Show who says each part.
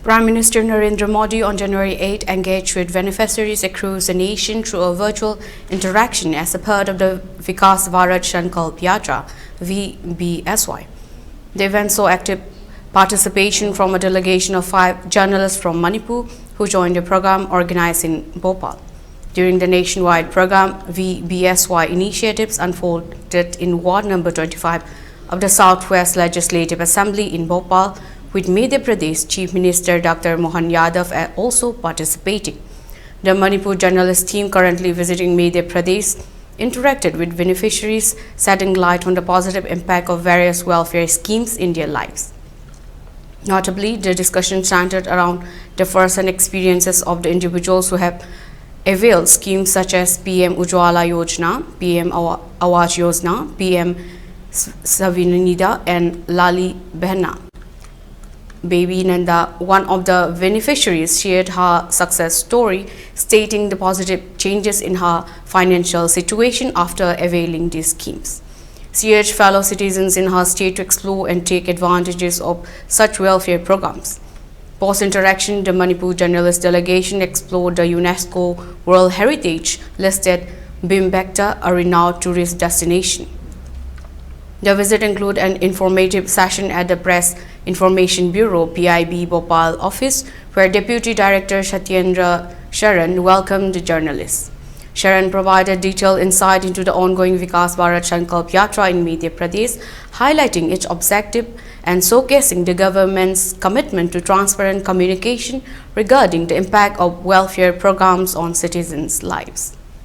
Speaker 1: Prime Minister Narendra Modi on January 8 engaged with beneficiaries across the nation through a virtual interaction as a part of the Vikas Bharat Sankalp Yatra (VBSY). The event saw active participation from a delegation of 5 journalists from Manipur who joined the program organized in Bhopal. During the nationwide program, VBSY initiatives unfolded in Ward number 25 of the Southwest Legislative Assembly in Bhopal, with Madhya Pradesh Chief Minister Dr. Mohan Yadav also participating. The Manipur journalist team currently visiting Madhya Pradesh interacted with beneficiaries, shedding light on the positive impact of various welfare schemes in their lives. Notably, the discussion centered around the first-hand experiences of the individuals who have availed schemes such as PM Ujwala Yojana, PM Awaz Yojana, PM Savinida and Lali Behna. Baby Nanda, one of the beneficiaries, shared her success story, stating the positive changes in her financial situation after availing these schemes. She urged fellow citizens in her state to explore and take advantages of such welfare programs. Post-interaction, the Manipur journalist delegation explored the UNESCO World Heritage listed Bhimbekta, a renowned tourist destination. The visit included an informative session at the Press Information Bureau (PIB) Bhopal office, where Deputy Director Satyendra Sharan welcomed the journalists. Sharan provided detailed insight into the ongoing Vikas Bharat Sankalp Yatra in Madhya Pradesh, highlighting its objective and showcasing the government's commitment to transparent communication regarding the impact of welfare programs on citizens' lives.